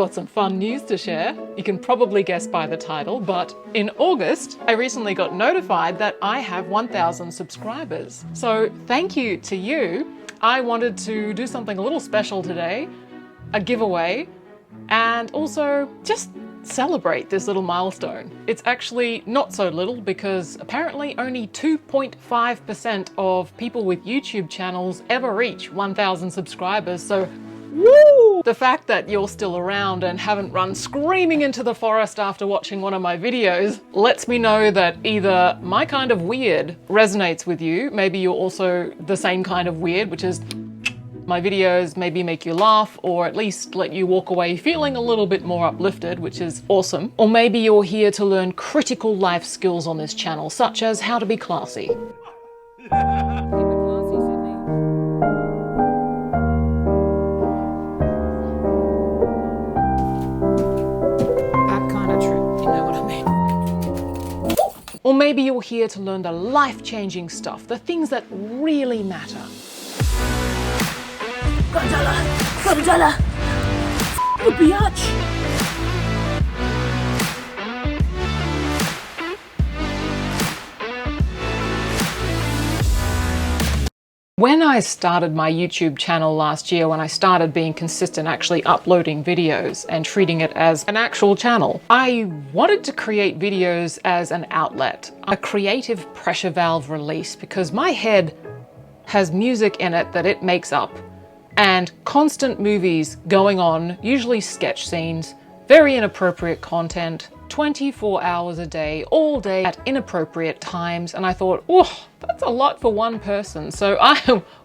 got some fun news to share. You can probably guess by the title, but in August, I recently got notified that I have 1,000 subscribers. So thank you to you. I wanted to do something a little special today, a giveaway, and also just celebrate this little milestone. It's actually not so little because apparently only 2.5% of people with YouTube channels ever reach 1,000 subscribers, so woo! The fact that you're still around and haven't run screaming into the forest after watching one of my videos lets me know that either my kind of weird resonates with you, maybe you're also the same kind of weird, which is my videos maybe make you laugh or at least let you walk away feeling a little bit more uplifted, which is awesome. Or maybe you're here to learn critical life skills on this channel, such as how to be classy. Or maybe you're here to learn the life-changing stuff, the things that really matter. Gonzala! You biatch! When I started my YouTube channel last year, when I started being consistent, actually uploading videos and treating it as an actual channel, I wanted to create videos as an outlet, a creative pressure valve release, because my head has music in it that it makes up, and constant movies going on, usually sketch scenes, very inappropriate content, 24 hours a day, all day at inappropriate times, and I thought, oh, that's a lot for one person, so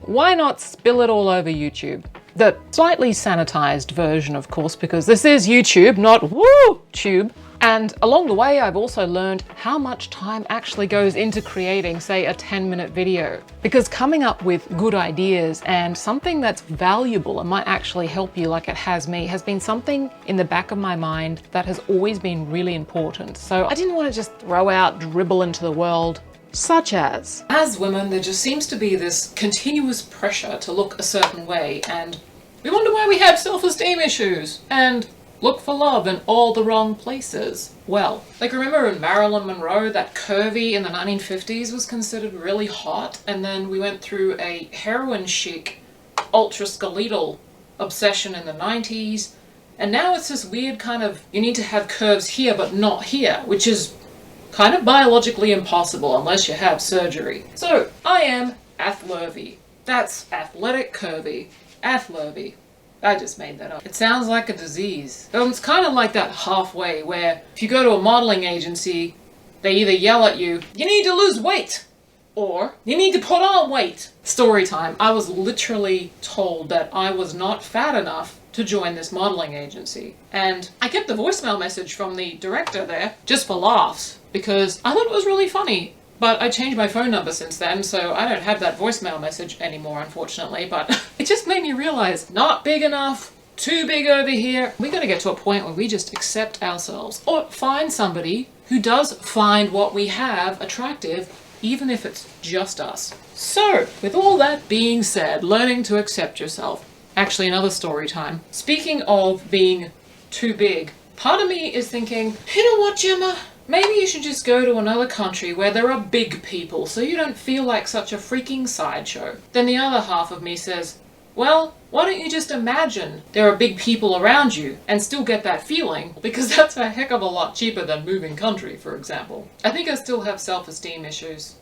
why not spill it all over YouTube? The slightly sanitized version, of course, because this is YouTube, not woo-tube. And along the way, I've also learned how much time actually goes into creating, say, a 10-minute video. Because coming up with good ideas and something that's valuable and might actually help you like it has me has been something in the back of my mind that has always been really important. So I didn't want to just throw out dribble into the world, such as women, there just seems to be this continuous pressure to look a certain way, and we wonder why we have self-esteem issues, and look for love in all the wrong places. Well, like remember in Marilyn Monroe, that curvy in the 1950s was considered really hot, and then we went through a heroin chic, ultra-skeletal obsession in the 90s, and now it's this weird kind of, you need to have curves here but not here, which is kind of biologically impossible unless you have surgery. So, I am athlervy. That's athletic curvy. Athlervy. I just made that up. It sounds like a disease. It's kind of like that halfway where if you go to a modeling agency, they either yell at you, you need to lose weight, or you need to put on weight. Story time. I was literally told that I was not fat enough to join this modeling agency. And I kept the voicemail message from the director there just for laughs because I thought it was really funny. But I changed my phone number since then, so I don't have that voicemail message anymore, unfortunately, but it just made me realize, not big enough, too big over here. We gotta get to a point where we just accept ourselves, or find somebody who does find what we have attractive, even if it's just us. So, with all that being said, learning to accept yourself. Actually, another story time. Speaking of being too big, part of me is thinking, you know what, Gemma? Maybe you should just go to another country where there are big people so you don't feel like such a freaking sideshow. Then the other half of me says, well, why don't you just imagine there are big people around you and still get that feeling? Because that's a heck of a lot cheaper than moving country, for example. I think I still have self-esteem issues.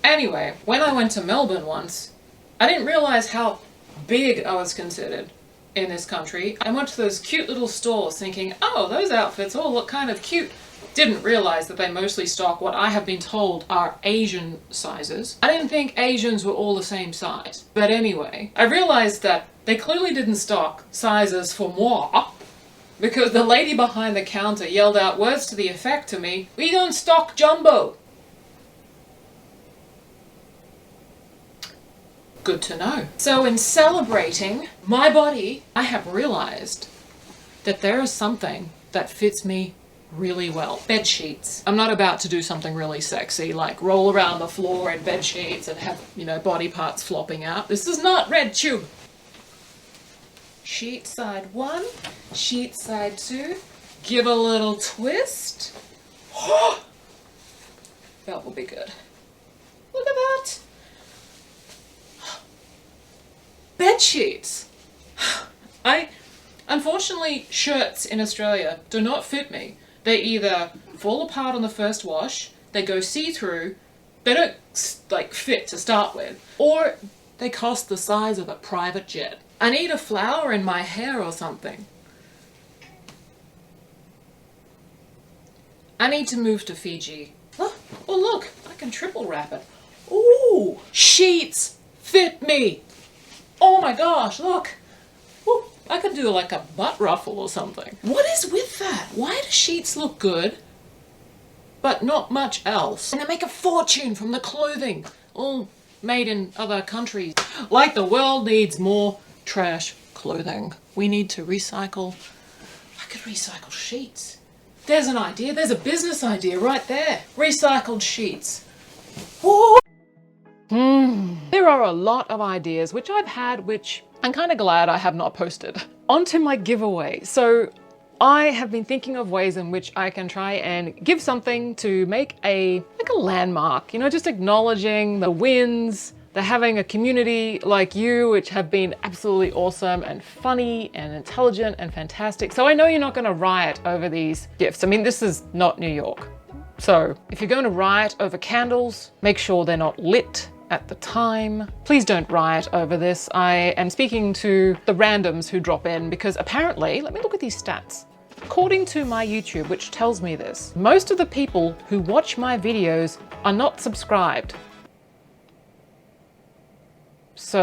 Anyway, when I went to Melbourne once, I didn't realize how big I was considered in this country. I went to those cute little stores thinking, oh, those outfits all look kind of cute. Didn't realize that they mostly stock what I have been told are Asian sizes. I didn't think Asians were all the same size. But anyway, I realized that they clearly didn't stock sizes for moi, because the lady behind the counter yelled out words to the effect to me, we don't stock jumbo. Good to know. So in celebrating my body, I have realized that there is something that fits me really well. Bed sheets. I'm not about to do something really sexy like roll around the floor in bed sheets and have, body parts flopping out. This is not RedTube. sheet side 1, sheet side 2, give a little twist. That will be good. Look at that. Bed sheets. Unfortunately, shirts in Australia do not fit me. They either fall apart on the first wash, they go see-through, they don't like fit to start with, or they cost the size of a private jet. I need a flower in my hair or something. I need to move to Fiji. Oh look, I can triple wrap it. Ooh, sheets fit me. Oh my gosh, look. Ooh, I could do like a butt ruffle or something. What is with that? Why do sheets look good, but not much else? And they make a fortune from the clothing, all made in other countries. Like the world needs more trash clothing. We need to recycle. I could recycle sheets. There's an idea, there's a business idea right there. Recycled sheets. Ooh. There are a lot of ideas which I've had, which I'm kind of glad I have not posted. Onto my giveaway. So I have been thinking of ways in which I can try and give something to make a landmark, you know, just acknowledging the wins, the having a community like you, which have been absolutely awesome and funny and intelligent and fantastic. So I know you're not going to riot over these gifts. I mean, this is not New York. So if you're going to riot over candles, make sure they're not lit at the time. Please don't riot over this. I am speaking to the randoms who drop in because apparently, let me look at these stats. According to my YouTube, which tells me this, most of the people who watch my videos are not subscribed. So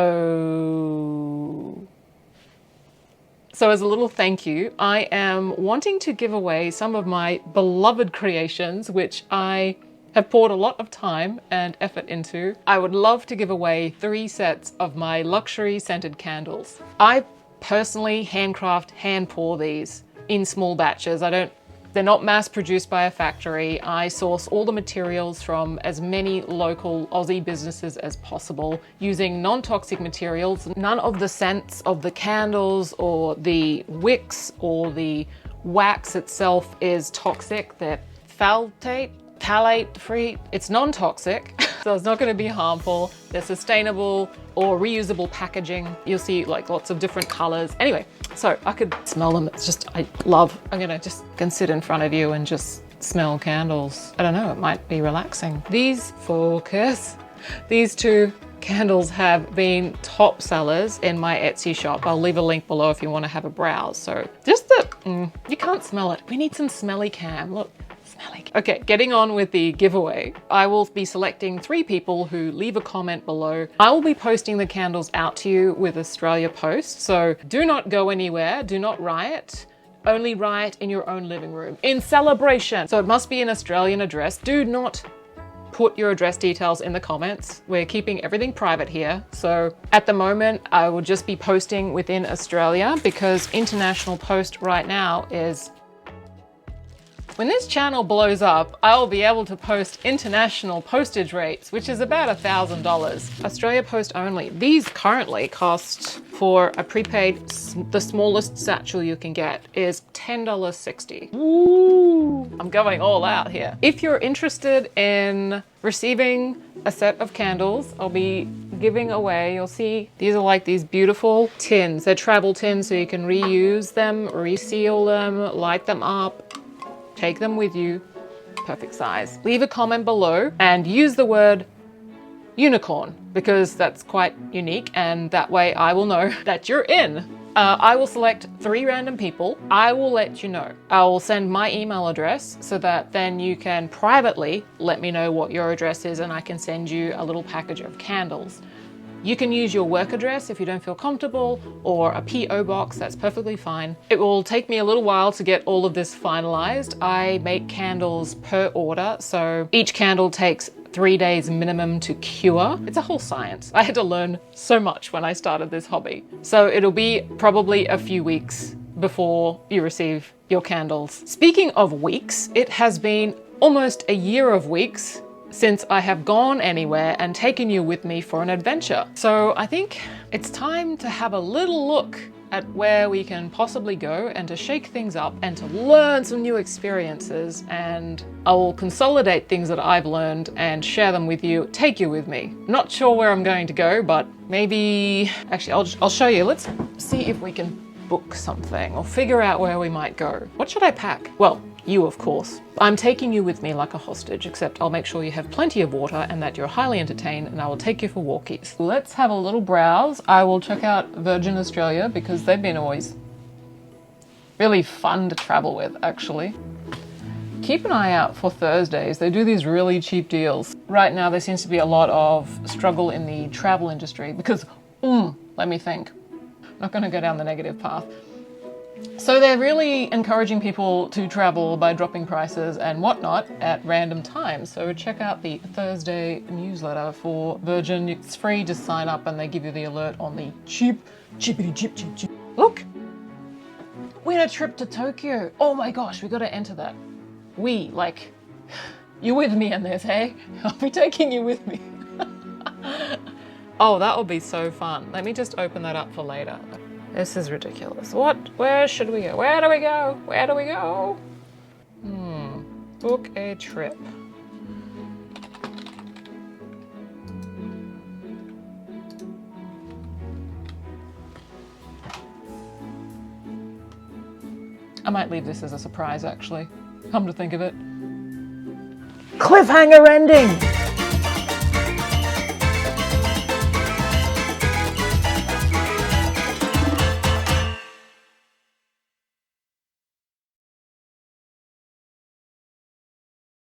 as a little thank you, I am wanting to give away some of my beloved creations, which I have poured a lot of time and effort into. I would love to give away 3 sets of my luxury scented candles. I personally hand pour these in small batches. They're not mass produced by a factory. I source all the materials from as many local Aussie businesses as possible using non-toxic materials. None of the scents of the candles or the wicks or the wax itself is toxic. They're phthalate free. It's non-toxic, so it's not going to be harmful. They're sustainable or reusable packaging. You'll see like lots of different colors. Anyway, so I could smell them. It's just, I'm gonna just sit in front of you and just smell candles. I don't know, it might be relaxing. These 2 candles have been top sellers in my Etsy shop. I'll leave a link below if you want to have a browse. So just you can't smell it. We need some smelly cam. Look. Okay, getting on with the giveaway. I will be selecting 3 people who leave a comment below. I will be posting the candles out to you with Australia Post, so do not go anywhere, do not riot. Only riot in your own living room, in celebration. So it must be an Australian address. Do not put your address details in the comments. We're keeping everything private here. So at the moment, I will just be posting within Australia because international post right now is... When this channel blows up, I'll be able to post international postage rates, which is about $1,000. Australia Post only. These currently cost, for a prepaid, the smallest satchel you can get is $10.60. Ooh, I'm going all out here. If you're interested in receiving a set of candles, I'll be giving away, you'll see, these are like these beautiful tins. They're travel tins, so you can reuse them, reseal them, light them up, take them with you, perfect size. Leave a comment below and use the word unicorn because that's quite unique and that way I will know that you're in. I will select 3 random people. I will let you know. I will send my email address so that then you can privately let me know what your address is and I can send you a little package of candles. You can use your work address if you don't feel comfortable, or a PO box, that's perfectly fine. It will take me a little while to get all of this finalized. I make candles per order, so each candle takes 3 days minimum to cure. It's a whole science. I had to learn so much when I started this hobby. So it'll be probably a few weeks before you receive your candles. Speaking of weeks, it has been almost a year of weeks since I have gone anywhere and taken you with me for an adventure. So I think it's time to have a little look at where we can possibly go and to shake things up and to learn some new experiences, and I will consolidate things that I've learned and share them with you, take you with me. Not sure where I'm going to go, but maybe, actually I'll show you. Let's see if we can book something or figure out where we might go. What should I pack? Well, you, of course. I'm taking you with me like a hostage, except I'll make sure you have plenty of water and that you're highly entertained, and I will take you for walkies. Let's have a little browse. I will check out Virgin Australia because they've been always really fun to travel with, actually. Keep an eye out for Thursdays. They do these really cheap deals. Right now there seems to be a lot of struggle in the travel industry because, let me think. I'm not going to go down the negative path. So they're really encouraging people to travel by dropping prices and whatnot at random times. So check out the Thursday newsletter for Virgin. It's free, just sign up and they give you the alert on the cheap. Look, win a trip to Tokyo. Oh my gosh, we got to enter that. Like, you're with me in this, hey? I'll be taking you with me. Oh, that will be so fun. Let me just open that up for later. This is ridiculous. What? Where should we go? Where do we go? Where do we go? Book a trip. I might leave this as a surprise, actually. Come to think of it. Cliffhanger ending!